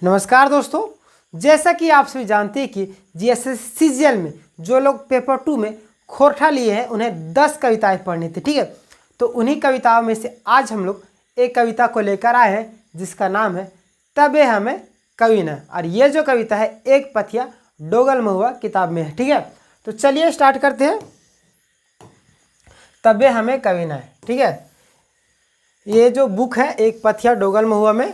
नमस्कार दोस्तों, जैसा कि आप सभी जानते हैं कि जीएसएससीजीएल में जो लोग पेपर 2 में खोरठा लिए हैं उन्हें 10 कविताएं पढ़नी थी। ठीक है, तो उन्हीं कविताओं में से आज हम लोग एक कविता को लेकर आए हैं जिसका नाम है तबे हमें कवि न। और ये जो कविता है एक पथिया डोगल महुआ किताब में है। ठीक है, तो चलिए स्टार्ट करते हैं। तबे हमें कवि न। ठीक है, ये जो बुक है एक पथिया डोगल महुआ में,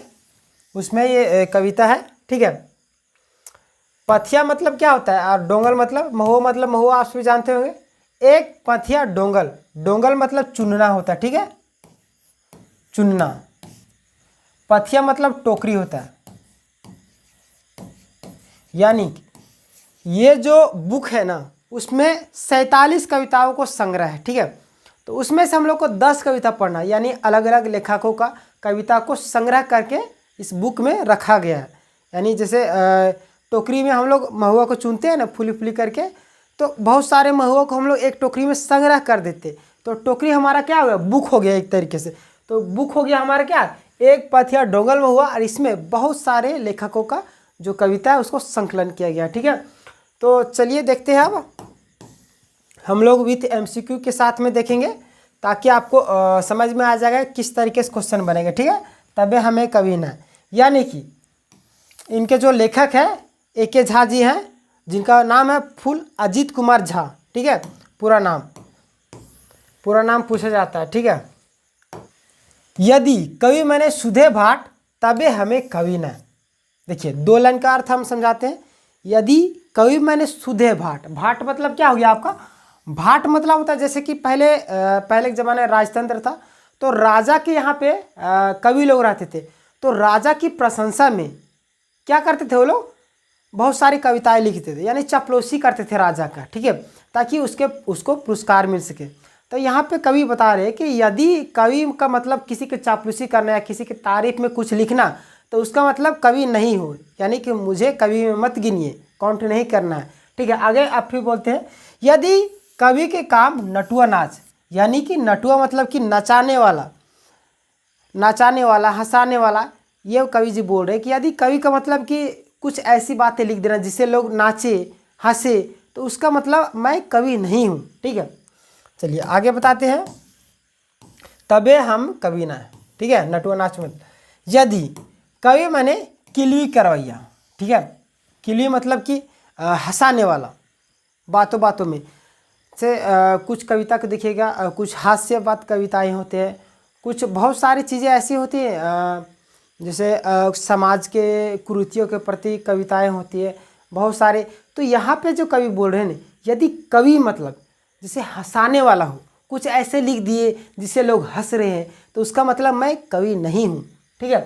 उसमें ये कविता है। ठीक है, पथिया मतलब क्या होता है और डोंगल मतलब महुआ आप सभी जानते होंगे। एक पथिया डोंगल, डोंगल मतलब चुनना होता है। ठीक है, चुनना। पथिया मतलब टोकरी होता है। यानी ये जो बुक है ना उसमें 47 कविताओं को संग्रह है। ठीक है, तो उसमें से हम लोग को 10 कविता पढ़ना, यानी अलग अलग लेखकों का कविता को संग्रह करके इस बुक में रखा गया है। यानी जैसे टोकरी में हम लोग महुआ को चुनते हैं ना फूली फूली करके, तो बहुत सारे महुआ को हम लोग एक टोकरी में संग्रह कर देते, तो टोकरी हमारा क्या हो गया, बुक हो गया एक तरीके से। तो बुक हो गया हमारा क्या, एक पथिया डोंगल महुआ, और इसमें बहुत सारे लेखकों का जो कविता है उसको संकलन किया गया। ठीक है, तो चलिए देखते हैं। अब हम लोग विथ एमसीक्यू के साथ में देखेंगे ताकि आपको समझ में आ जाएगा किस तरीके से क्वेश्चन बनेगा। ठीक है, तबे हमें कवि न, यानी कि इनके जो लेखक हैं ए.के. झा जी हैं, जिनका नाम है फूल अजीत कुमार झा। ठीक है, पूरा नाम पूछा जाता है। ठीक है, यदि कवि मैंने सुधे भाट तबे हमें कवि न। देखिए, 2 लाइन का अर्थ हम समझाते हैं। यदि कवि मैंने सुधे भाट, भाट मतलब क्या हो गया आपका, भाट मतलब होता है जैसे कि पहले के ज़माने राजतंत्र था, तो राजा के यहाँ पे कवि लोग रहते थे, तो राजा की प्रशंसा में क्या करते थे वो लोग, बहुत सारी कविताएं लिखते थे, यानी चापलूसी करते थे राजा का। ठीक है, ताकि उसको पुरस्कार मिल सके। तो यहाँ पे कवि बता रहे हैं कि यदि कवि का मतलब किसी की चापलूसी करना या किसी की तारीफ में कुछ लिखना, तो उसका मतलब कवि नहीं हो, यानी कि मुझे कवि में मत गिनिए, काउंट नहीं करना है। ठीक है, आगे आप फिर बोलते हैं यदि कवि के काम नटुआ नाच, यानी कि नटुआ मतलब कि नचाने वाला हंसाने वाला, ये कवि जी बोल रहे हैं कि यदि कवि का मतलब कि कुछ ऐसी बातें लिख देना जिससे लोग नाचे हंसे, तो उसका मतलब मैं कवि नहीं हूँ। ठीक है, चलिए आगे बताते हैं। तबे हम कवि ना। ठीक है, नटुआ नाच में यदि कवि मैंने किलवी करवैया। ठीक है, किलवी मतलब कि हंसाने वाला, बातों बातों में से कुछ कविता को देखिएगा, कुछ हास्य बात कविताएं होते हैं, कुछ बहुत सारी चीज़ें ऐसी होती हैं जैसे समाज के कुरीतियों के प्रति कविताएं होती है बहुत सारे। तो यहाँ पे जो कवि बोल रहे हैं ना, यदि कवि मतलब जैसे हंसाने वाला हो, कुछ ऐसे लिख दिए जिससे लोग हंस रहे हैं, तो उसका मतलब मैं कवि नहीं हूँ। ठीक है,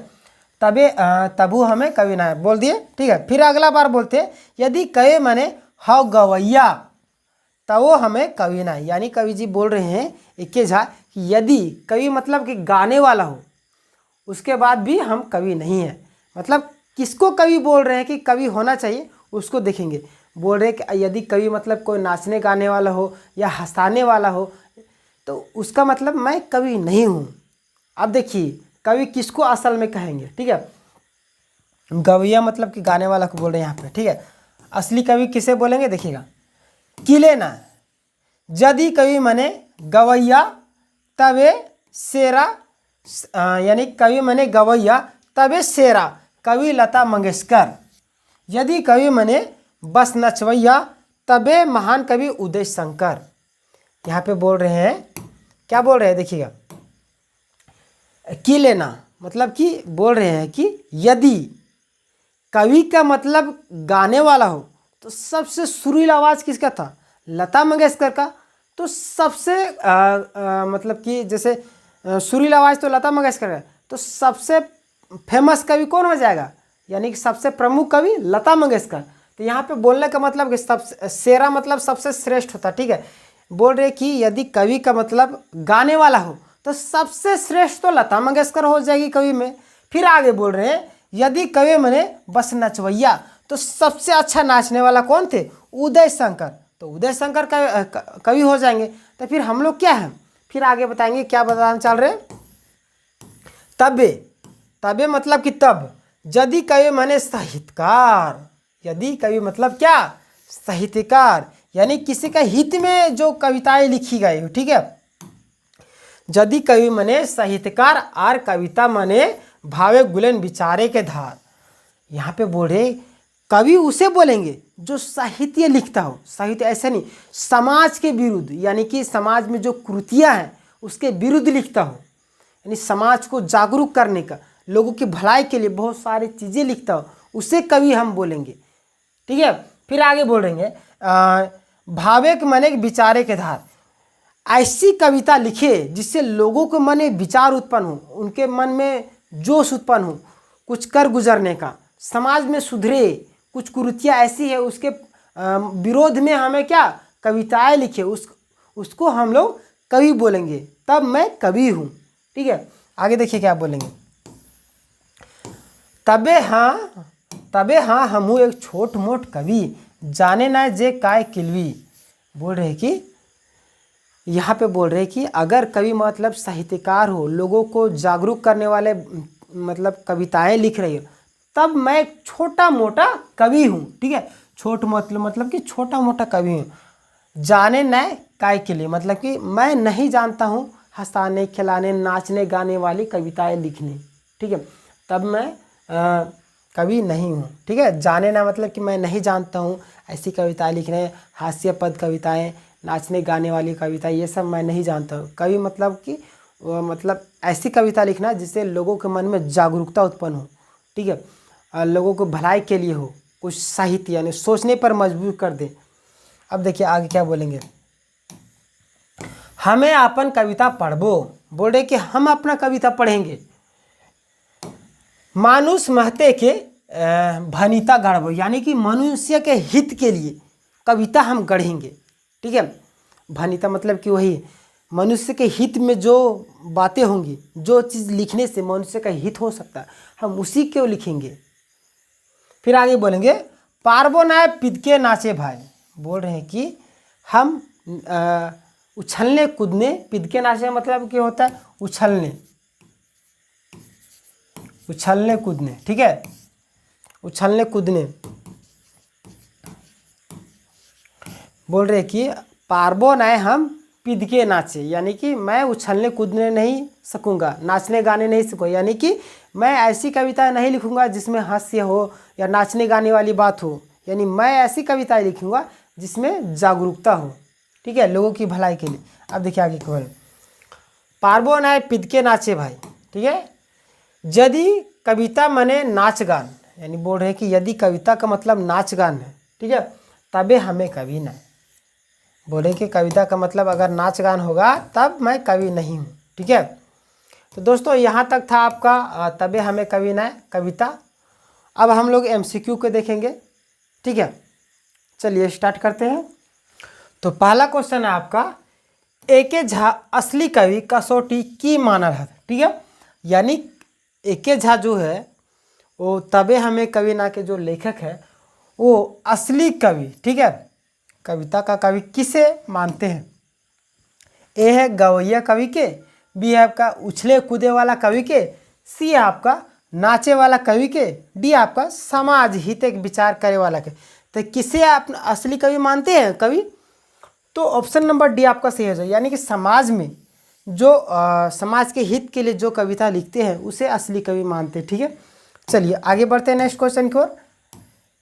तबु हमें कवि ना बोल दिए। ठीक है, फिर अगला बार बोलते हैं यदि कहे मैंने हौ गवैया तो वो हमें कवि ना, यानी कवि जी बोल रहे हैं ए.के. झा कि यदि कवि मतलब कि गाने वाला हो, उसके बाद भी हम कवि नहीं हैं। मतलब किसको कवि बोल रहे हैं कि कवि होना चाहिए, उसको देखेंगे। बोल रहे हैं कि यदि कवि मतलब कोई नाचने गाने वाला हो या हंसाने वाला हो, तो उसका मतलब मैं कवि नहीं हूँ। अब देखिए कवि किसको असल में कहेंगे। ठीक है, गवैया मतलब कि गाने वाला को बोल रहे हैं यहाँ पे। ठीक है, असली कवि किसे बोलेंगे देखिएगा, किले ना। यदि कवि मने गवैया तबे शेरा, यानी कवि मने गवैया तबे शेरा, कवि लता मंगेशकर। यदि कवि मने बस नचवैया तबे महान कवि उदय शंकर। यहाँ पे बोल रहे हैं, क्या बोल रहे हैं देखिएगा, की लेना मतलब कि बोल रहे हैं कि यदि कवि का मतलब गाने वाला हो, तो सबसे सुरीला आवाज़ किसका था, लता मंगेशकर का। तो सबसे मतलब कि जैसे सुरीला आवाज़ तो लता मंगेशकर का, तो सबसे फेमस कवि कौन हो जाएगा, यानी कि सबसे प्रमुख कवि लता मंगेशकर। तो यहाँ पे बोलने का मतलब कि सबसे शेरा मतलब सबसे श्रेष्ठ होता। ठीक है, बोल रहे कि यदि कवि का मतलब गाने वाला हो, तो सबसे श्रेष्ठ तो लता मंगेशकर हो जाएगी कवि में। फिर आगे बोल रहे हैं यदि कवि मने बस नचवैया, तो सबसे अच्छा नाचने वाला कौन थे, उदय शंकर। तो उदय शंकर कवि हो जाएंगे। तो फिर हम लोग क्या हैं, फिर आगे बताएंगे क्या बताना चल रहे। तबे, तबे मतलब कि तब, यदि कवि माने साहित्यकार, यदि कवि मतलब क्या, साहित्यकार, यानी किसी का हित में जो कविताएं लिखी गई हो, ठीक है। यदि कवि माने साहित्यकार और कविता माने भावे गुलन विचारे के धार। यहाँ पे बोल रहे कवि उसे बोलेंगे जो साहित्य लिखता हो, साहित्य ऐसा नहीं समाज के विरुद्ध, यानी कि समाज में जो कृतियाँ हैं उसके विरुद्ध लिखता हो, यानी समाज को जागरूक करने का, लोगों की भलाई के लिए बहुत सारी चीज़ें लिखता हो, उसे कवि हम बोलेंगे, ठीक है। फिर आगे बोलेंगे भावे के मन एक विचारे के धार, ऐसी कविता लिखे जिससे लोगों के मन में विचार उत्पन्न हो, उनके मन में जोश उत्पन्न हो, कुछ कर गुजरने का, समाज में सुधरे, कुछ कुरीतियाँ ऐसी है उसके विरोध में हमें क्या कविताएं लिखे, उसको हम लोग कवि बोलेंगे, तब मैं कवि हूँ, ठीक है। आगे देखिए क्या बोलेंगे, तबे हाँ हमहू एक छोट मोट कवि जाने ना जे काय किलवी। बोल रहे कि यहाँ पे बोल रहे कि अगर कवि मतलब साहित्यकार हो, लोगों को जागरूक करने वाले मतलब कविताएं लिख रही हो, तब मैं छोटा मोटा कवि हूँ, ठीक है। छोट मतलब कि छोटा मोटा कवि हूँ। जाने न काय के लिए मतलब कि मैं नहीं जानता हूँ हंसाने खिलाने नाचने गाने वाली कविताएं लिखने, ठीक है, तब मैं कवि नहीं हूँ, ठीक है। जाने ना मतलब कि मैं नहीं जानता हूँ ऐसी कविताएं लिखने, हास्य पद कविताएं, नाचने गाने वाली कविता, ये सब मैं नहीं जानता हूँ। कवि मतलब कि मतलब ऐसी कविता लिखना जिससे लोगों के मन में जागरूकता उत्पन्न हो, ठीक है, लोगों को भलाई के लिए हो, कुछ साहित्य यानी सोचने पर मजबूर कर दे। अब देखिए आगे क्या बोलेंगे, हमें अपन कविता पढ़बो। बोल रहे कि हम अपना कविता पढ़ेंगे। मानुष महते के भनिता गढ़बो, यानी कि मनुष्य के हित के लिए कविता हम गढ़ेंगे, ठीक है। भनिता मतलब कि वही मनुष्य के हित में जो बातें होंगी, जो चीज़ लिखने से मनुष्य का हित हो सकता है, हम उसी को लिखेंगे। फिर आगे बोलेंगे पार्बो नाय पिदके नाचे भाई। बोल रहे हैं कि हम उछलने कूदने, पिदके नाचे मतलब क्या होता है उछलने, उछलने कूदने, ठीक है, उछलने कूदने। बोल रहे कि पार्बो नाय हम पिदके नाचे, यानी कि मैं उछलने कूदने नहीं सकूंगा, नाचने गाने नहीं सकूँगा, यानी कि मैं ऐसी कविता नहीं लिखूंगा जिसमें हास्य हो या नाचने गाने वाली बात हो, यानी मैं ऐसी कविताएं लिखूंगा जिसमें जागरूकता हो, ठीक है, लोगों की भलाई के लिए। अब देखिए आगे क्या बोले, पार्बो नाय पिदके नाचे भाई, ठीक है। यदि कविता मने नाच गान, यानी बोल रहे कि यदि कविता का मतलब नाच गान है, ठीक है, तबे हमें कवि नहीं। बोले कि कविता का मतलब अगर नाच गान होगा तब मैं कवि नहीं हूँ, ठीक है। तो दोस्तों यहाँ तक था आपका तबे हमें कवि नहीं कविता। अब हम लोग MCQ को देखेंगे, ठीक है। चलिए स्टार्ट करते हैं। तो पहला क्वेश्चन है आपका, एके झा असली कवि कसौटी की मानल है, ठीक है, यानी एके झा जो है वो तबे हमें कवि ना के जो लेखक है वो असली कवि, ठीक है, कविता का कवि किसे मानते हैं। ए है गवैया कवि के, बी है आपका उछले कूदे वाला कवि के, सी है आपका नाचे वाला कवि के, डी आपका समाज हित एक विचार करे वाला के। तो किसे आप असली कवि मानते हैं कवि, तो ऑप्शन नंबर डी आपका सही हो जाए, यानी कि समाज में जो समाज के हित के लिए जो कविता लिखते हैं उसे असली कवि मानते हैं, ठीक है। चलिए आगे बढ़ते हैं नेक्स्ट क्वेश्चन की ओर।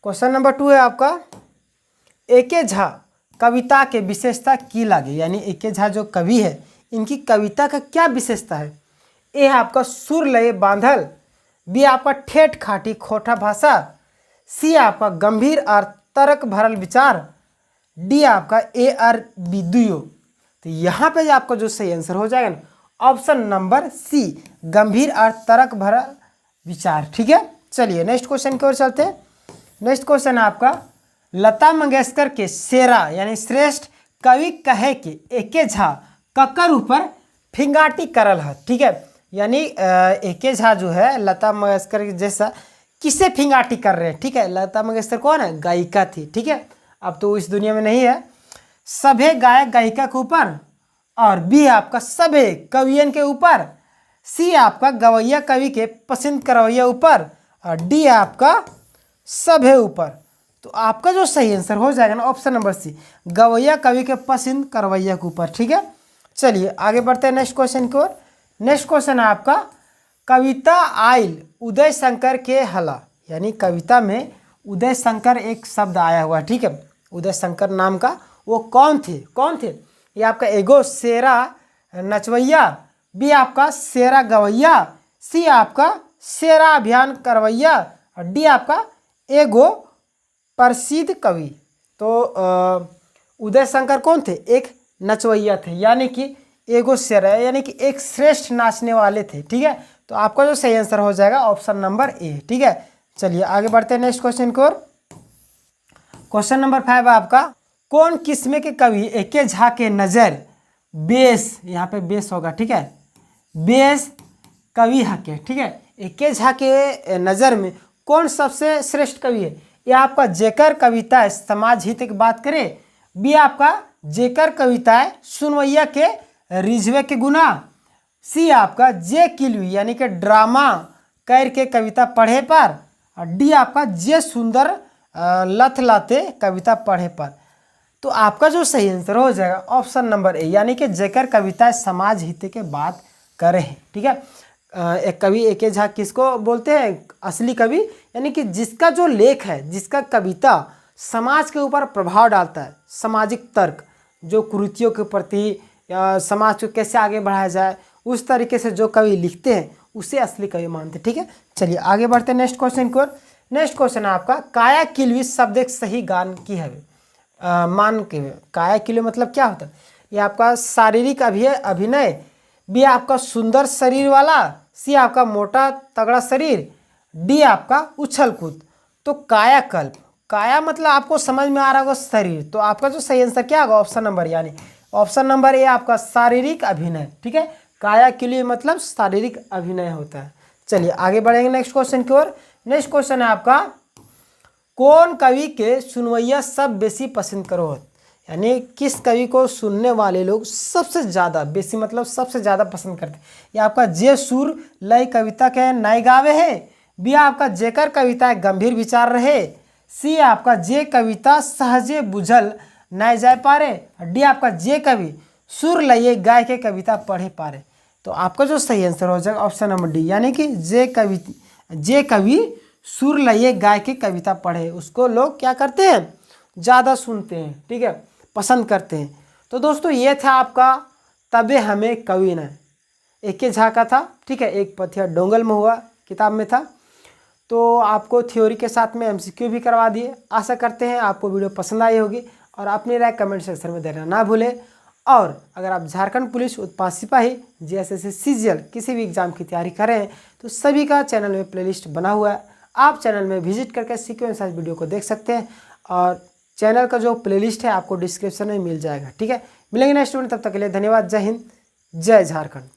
क्वेश्चन नंबर 2 है आपका, एके झा कविता के विशेषता की लागे, यानी एके झा जो कवि है इनकी कविता का क्या विशेषता है। ए है आपका सुर लय बांधल, बी आपका ठेठ खाटी खोटा भाषा, सी आपका गंभीर और तर्क भरल विचार, डी आपका ए आर विदुयो। तो यहाँ पे आपका जो सही आंसर हो जाएगा ना ऑप्शन नंबर सी गंभीर और तर्क भरल विचार, ठीक है। चलिए नेक्स्ट क्वेश्चन की ओर चलते हैं। नेक्स्ट क्वेश्चन है आपका, लता मंगेशकर के सेरा यानी श्रेष्ठ कवि कहे कि एके झा ककर ऊपर फिंगाटी करल है, ठीक है, यानी एके झा जो है लता मंगेशकर जैसा किसे फिंगाटी कर रहे हैं, ठीक है। लता मंगेशकर कौन है, गायिका थी, ठीक है, अब तो इस दुनिया में नहीं है। सभे गायक गायिका के ऊपर, और बी आपका सभे कवियन के ऊपर, सी आपका गवैया कवि के पसंद करवैया ऊपर, और डी है आपका सब है ऊपर। तो आपका जो सही आंसर हो जाएगा ना ऑप्शन नंबर सी, गवैया कवि के पसंद करवैया के ऊपर। ठीक है, चलिए आगे बढ़ते हैं नेक्स्ट क्वेश्चन की ओर। नेक्स्ट क्वेश्चन है आपका, कविता आइल उदय शंकर के हला, यानी कविता में उदय शंकर एक शब्द आया हुआ है। ठीक है, उदय शंकर नाम का वो कौन थे? ये आपका एगो शेरा नचवैया, बी आपका शेरा गवैया, सी आपका शेरा अभियान करवैया, और डी आपका एगो प्रसिद्ध कवि। तो उदय शंकर कौन थे? एक नचवैया थे, यानी कि एगो शेरा, यानी कि एक श्रेष्ठ नाचने वाले थे। ठीक है, तो आपका जो सही आंसर हो जाएगा ऑप्शन नंबर ए। ठीक है, चलिए आगे बढ़ते हैं नेक्स्ट क्वेश्चन की ओर। क्वेश्चन नंबर 5 है आपका, कौन किस्म के कवि एके झा के नजर बेस, यहाँ पे बेस होगा। ठीक है, बेस कवि हके। ठीक है, एके झा के नज़र में कौन सबसे श्रेष्ठ कवि है? ये आपका जेकर कविताएं समाज हित की बात करें, बी आपका जेकर कविताएं सुनवैया के रिझवे के गुना, सी आपका जे किलवी यानी कि ड्रामा कैर के कविता पढ़े पर, और डी आपका जे सुंदर लथ लाते कविता पढ़े पर। तो आपका जो सही आंसर हो जाएगा ऑप्शन नंबर ए, यानी कि जेकर कविताएं समाज हित के बात करे हैं। ठीक है, एक कवि एके झा किसको बोलते हैं? असली कवि, यानी कि जिसका जो लेख है, जिसका कविता समाज के ऊपर प्रभाव डालता है, सामाजिक तर्क, जो कुरीतियों के प्रति या समाज को कैसे आगे बढ़ाया जाए, उस तरीके से जो कवि लिखते हैं उसे असली कवि मानते हैं। ठीक है, चलिए आगे बढ़ते हैं नेक्स्ट क्वेश्चन की ओर। नेक्स्ट क्वेश्चन है आपका, काया किलवी शब्द एक सही गान की है मान के। काया किलवी मतलब क्या होता है? ये आपका शारीरिक अभिनय, बी आपका सुंदर शरीर वाला, सी आपका मोटा तगड़ा शरीर, डी आपका उछल कूद। तो कायाकल्प, काया मतलब आपको समझ में आ रहा होगा शरीर, तो आपका जो सही आंसर क्या होगा ऑप्शन नंबर, यानी ऑप्शन नंबर ए आपका शारीरिक अभिनय। ठीक है, काया के लिए मतलब शारीरिक अभिनय होता है। चलिए आगे बढ़ेंगे नेक्स्ट क्वेश्चन की ओर। नेक्स्ट क्वेश्चन है आपका, कौन कवि के सुनवैया सब बेसी पसंद करो? यानी किस कवि को सुनने वाले लोग सबसे ज़्यादा, बेसी मतलब सबसे ज़्यादा पसंद करते हैं? ये आपका जे सुर लय कविता के नए गावे है, बी आपका जेकर कविता गंभीर विचार रहे, सी आपका जे कविता सहजे बुझल नए जाए पारे, डी आपका जे कवि सुर लय गाय के कविता पढ़े पारे। तो आपका जो सही आंसर हो जाएगा ऑप्शन नंबर डी, यानी कि जे कवि सुर लय गाय के कविता पढ़े, उसको लोग क्या करते हैं? ज़्यादा सुनते हैं। ठीक है, पसंद करते हैं। तो दोस्तों ये था आपका तबे हमें कवि न, एके झा का था। ठीक है, एक पथिया डोंगल महुआ किताब में था। तो आपको थ्योरी के साथ में एमसीक्यू भी करवा दिए। आशा करते हैं आपको वीडियो पसंद आई होगी, और अपनी राय कमेंट सेक्शन में देना ना भूलें। और अगर आप झारखंड पुलिस उत्पाद सिपाही जीएसएससी सीजीएल किसी भी एग्जाम की तैयारी कर रहे हैं, तो सभी का चैनल में प्लेलिस्ट बना हुआ है, आप चैनल में विजिट करके सीक्वेंस वाइज वीडियो को देख सकते हैं। और चैनल का जो प्लेलिस्ट है आपको डिस्क्रिप्शन में मिल जाएगा। ठीक है, मिलेंगे नेक्स्ट वीडियो, तब तक के लिए धन्यवाद। जय हिंद, जय झारखंड।